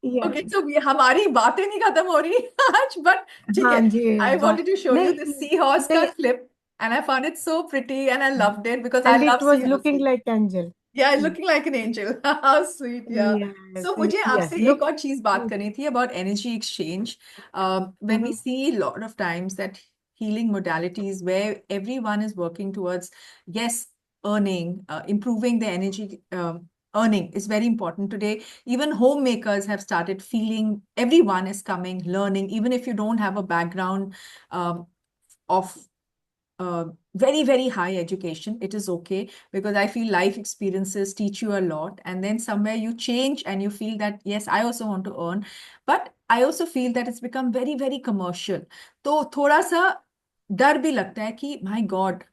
Yes. Okay, सो हमारी बातें नहीं खत्म हो रही आज, बट ठीक हाँ है। जी। आई बा wanted to show you this नहीं सी हॉर्स का नहीं। Clip, and I found it so pretty and I loved it because I and love it sea was horse. Looking like angel. Yeah, looking like an angel. How sweet, yeah. Yes. So मुझे yes आपसे एक look. और चीज बात करनी थी about energy exchange. When we see a lot of times that healing modalities where everyone is working towards, yes, earning, improving the energy, earning is very important today. Even homemakers have started feeling everyone is coming, learning, even if you don't have a background um, of uh, very, very high education. It is okay because I feel life experiences teach you a lot. And then somewhere you change and you feel that, yes, I also want to earn. But I also feel that it's become very, very commercial. तो थोड़ा सा डर भी लगता है कि my God,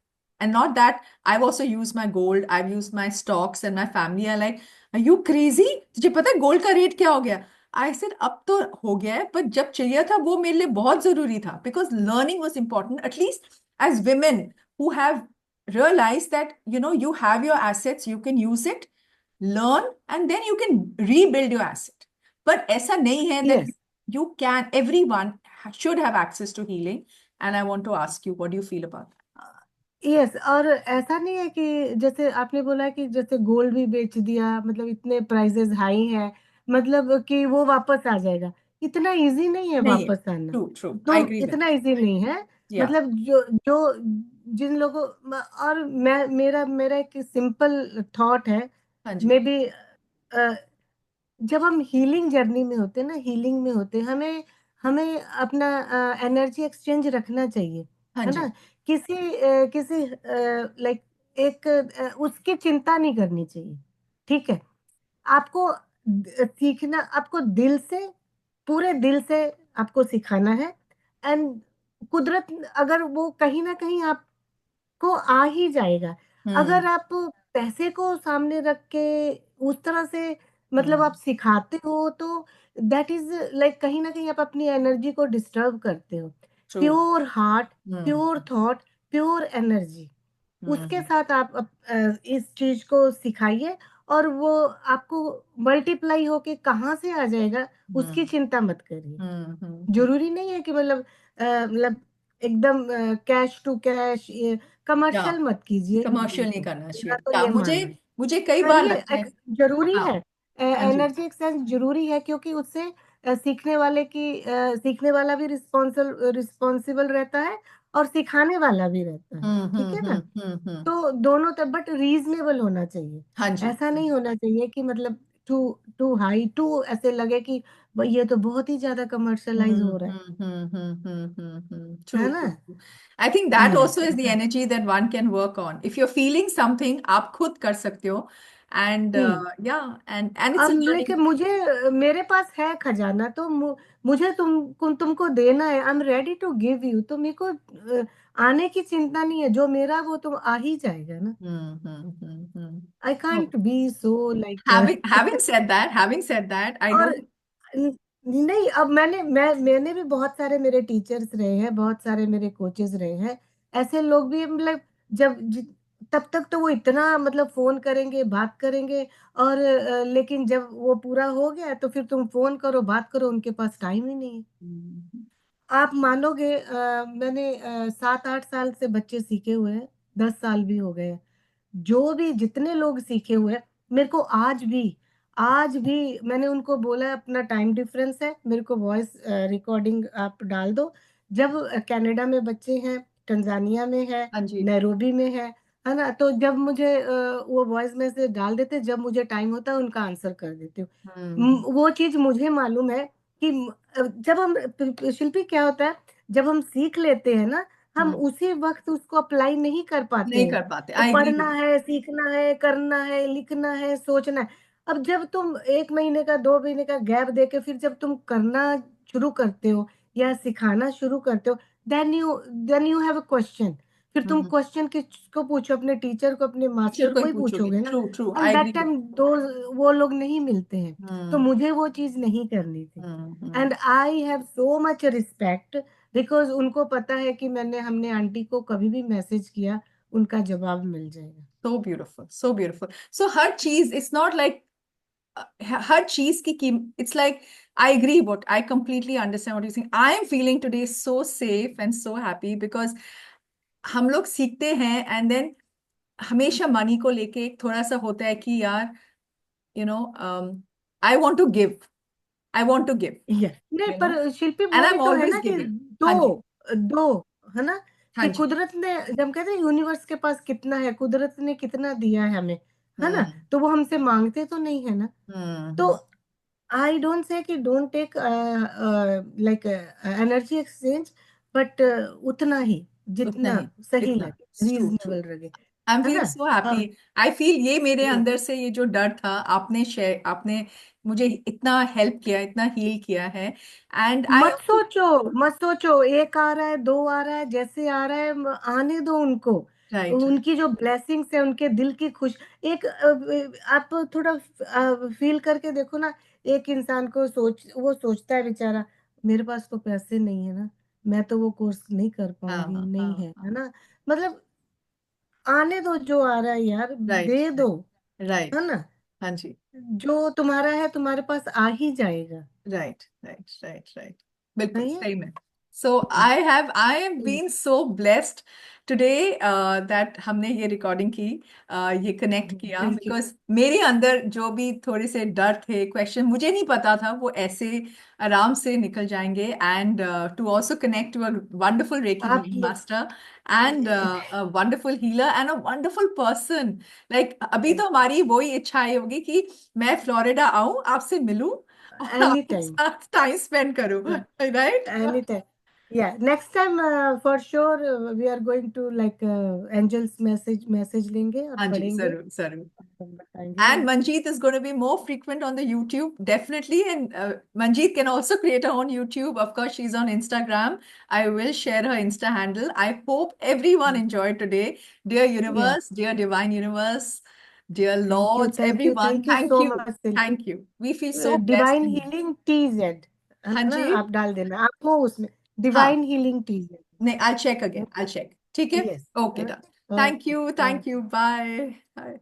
and not that I've also used my gold, I've used my stocks, and my family are like, are you crazy? तुझे पता है गोल्ड का रेट क्या हो गया? I said अब तो हो गया है, पर जब चाहिए था वो मेरे लिए बहुत जरूरी था, because learning was important. At least as women who have realized that you have your assets, you can use it, learn, and then you can rebuild your asset. But ऐसा नहीं है that yes. you can, everyone should have access to healing. And I want to ask you, what do you feel about that? Yes. और ऐसा नहीं है कि जैसे आपने बोला कि जैसे गोल्ड भी बेच दिया, मतलब इतने प्राइसेस हाई हैं, मतलब कि वो वापस आ जाएगा। इतना इजी नहीं है नहीं है। वापस आना। ट्रू, ट्रू, आई तो एग्री विद इतना इजी नहीं है। या। मतलब जो जो जिन लोगों, और मैं, मेरा मेरा एक सिंपल थॉट है। हाँ जी। मे बी जब हम हीलिंग जर्नी में होते हैं ना, हीलिंग में होते हैं, हमें हमें अपना एनर्जी एक्सचेंज रखना चाहिए। हाँ है जी। ना? किसी लाइक एक उसकी चिंता नहीं करनी चाहिए। ठीक है? आपको सीखना, आपको दिल से, पूरे दिल से आपको सिखाना है। एंड कुदरत, अगर वो कहीं ना कहीं को आ ही जाएगा। हम्म। अगर आप पैसे को सामने रख के उस तरह से मतलब हम्म। आप सिखाते हो, तो दैट इज़ लाइक कहीं न कहीं आप अपनी एनर्जी को डिस्टर्ब करते हो। ट्रू। प्योर हार्ट, प्योर हम्म। थॉट, प्योर एनर्जी, उसके हम्म। साथ आप इस चीज़ को सिखाइए, और वो आपको मल्टीप्लाई होके कहाँ से आ जाएगा, उसकी हम्म। चिंता मत करिए। हम्म। ज़रूरी नहीं है कि मतलब एकदम कैश टू कैश, ये या कमर्शियल मत कीजिए कमर्शियल हीलिंग नहीं को, करना मेरा चाहिए, तो या ये मुझे मानना है। मुझे कई बार करिए, लगता है। एक ज़रूरी हाँ। है। हाँ जी। एनर्जी एक्सचेंज ज़रूरी है, क्योंकि उससे सीखने वाला भी रिस्पॉन्सिबल रहता है, और सिखाने वाला भी रहता है। ठीक है ना? तो दोनों तरफ, बट रीज़नेबल होना चाहिए। हाँ जी। ऐसा नहीं होना चाहिए कि मतलब टू टू हाई, टू ऐसे लगे कि ये तो बहुत ही ज़्यादा कमर्शियलाइज़ हो रहा ट्रू, है ना? True, true. I think that yes, also is the ऐसा। Energy that one can work on if you are feeling something, आप खुद कर सकते हो। And hmm. Yeah, and it's अब अ लेकिन लर्निंग। मेरे पास है खजाना, तो मुझे तुमको देना है, I am ready to give you, तो मेरे को आने की चिंता नहीं है, जो मेरा वो तो आ ही जाएगा ना। आई No. Can't be so like Having said that, I और don't. नहीं, अब मैंने भी बहुत सारे मेरे टीचर्स रहे हैं, बहुत सारे मेरे कोचेस रहे हैं। ऐसे लोग भी मतलब जब तब तक तो वो इतना मतलब फ़ोन करेंगे, बात करेंगे, और लेकिन जब वो पूरा हो गया तो फिर तुम फ़ोन करो, बात करो, उनके पास टाइम ही नहीं है। Mhm. आप मानोगे, मैंने 7-8 साल से बच्चे सीखे हुए हैं, 10 साल भी हो गए हैं। जो भी जितने लोग सीखे हुए हैं, मेरे को आज भी मैंने उनको बोला, अपना टाइम डिफरेंस है, मेरे को वॉइस रिकॉर्डिंग आप डाल दो। जब कनाडा में बच्चे हैं, टंज़ानिया में है, हाँ जी। नैरोबी में है ना? तो जब मुझे वो वॉइस मैसेज डाल देते, जब मुझे टाइम होता है उनका आंसर कर देती हूँ। हम्म। वो चीज़ मुझे मालूम है कि जब हम शिल्पी क्या होता है, जब हम सीख लेते हैं ना, हम हम्म। उसी वक़्त उसको अप्लाई नहीं कर पाते नहीं हैं। कर पाते, वो आई एग्री पढ़ना विद। है, सीखना है, करना है, लिखना है, सोचना है। अब जब तुम 1 महीने का, 2 महीने का गैप देके फिर जब तुम करना शुरू करते हो या सिखाना शुरू करते हो, then you have a question. फिर तुम हम्म। क्वेश्चन किसको पूछो? अपने टीचर को, अपने टीचर मास्टर को को ही ही पूछोगे, पूछोगे ना। True, true, and I that agree with. Time वो लोग नहीं मिलते हैं। तो हम्म। मुझे वो चीज़ नहीं करनी थी। Hmm. And I have so much respect, because उनको पता है कि हमने आंटी को कभी भी मैसेज किया, उनका जवाब मिल जाएगा। So beautiful, so beautiful. सो हर चीज, इट्स नॉट लाइक हर चीज की कीमत, it's like, I agree, what I completely understand what you saying. I am feeling today so safe and so happy because हम लोग सीखते हैं, एंड देन हमेशा मनी को लेके एक थोड़ा सा होता है कि यार, you know, I want to give, I want to give, yes, नहीं यू नो, पर शिल्पी एंड वो आई भी एम तो है ऑलवेज ना कि गिविंग। हाँ जी, दो दो है ना, हाँ कि जी। कुदरत ने, जब हम कहते हैं यूनिवर्स के पास कितना है, कुदरत ने कितना दिया है हमें, है ना, हम्म, तो वो हमसे मांगते तो नहीं है ना। तो हम्म, आई डोंट से कि don't take like energy exchange, but उतना ही उतना जितना ही, सही इतना, लगे, ट्रू, ट्रू। रीजनेबल लगे, आई एम है फील ना। सो हाँ, हैप्पी। आई फील ये मेरे yes। अंदर से ये जो डर था, आपने शेयर, आपने मुझे इतना हेल्प किया, इतना हील किया है। एंड आई मत ऑल्सो, सोचो, मत सोचो, एक आ रहा है, दो आ रहा है, जैसे आ रहा है आने दो उनको। राइट, राइट, उनकी जो ब्लेसिंग्स है, उनके दिल की खुश, एक आप थोड़ा फील करके देखो ना। एक इंसान को वो सोचता है बेचारा, मेरे पास तो पैसे नहीं है ना, मैं तो वो कोर्स नहीं कर हाँ, पाऊंगी, हाँ, नहीं हाँ, है, है हाँ, ना। मतलब आने दो, जो आ रहा है यार, राइट, दे दो, राइट, है ना। हाँ जी, जो तुम्हारा है तुम्हारे पास आ ही जाएगा। राइट, राइट, राइट, राइट, बिल्कुल सही है। सही में। So I have been so blessed today that हमने ये रिकॉर्डिंग की, ये कनेक्ट किया, थैंक यू। बिकॉज मेरे अंदर जो भी थोड़े से डर थे, क्वेश्चन मुझे नहीं पता था, वो ऐसे आराम से निकल जाएंगे। And to also connect to a wonderful reiki आप ये master, and a wonderful healer, and a wonderful person. Like अभी तो हमारी वही इच्छाएं होगी कि मैं फ्लोरिडा आऊं, आपसे मिलूं और एनी आपके टाइम, साथ टाइम स्पेंड करूं, राइट। एनी टाइम, या next time for sure we are going to like angels message लेंगे और हाँ जी, पढ़ेंगे, जरूर, जरूर। और बताएंगे And हम। Manjeet is going to be more frequent on the YouTube, definitely. And Manjeet can also create her own YouTube. Of course, she's on Instagram. I will share her Insta handle. I hope everyone enjoyed today. Dear या Universe, dear Divine Universe, dear thank you, Lords, thank you, everyone, thank you thank so you. Much Shilpi. Thank you. We feel so blessed divine to know. Healing TZ, है हाँ ना, जी, आप डाल देना, आप हो उसमें, हाँ, डिवाइन हीलिंग TZ। नहीं, I'll check again. I'll check. ठीक है? Yes, Okay, done. Okay, Thank you. Okay. Thank you. Bye. Bye.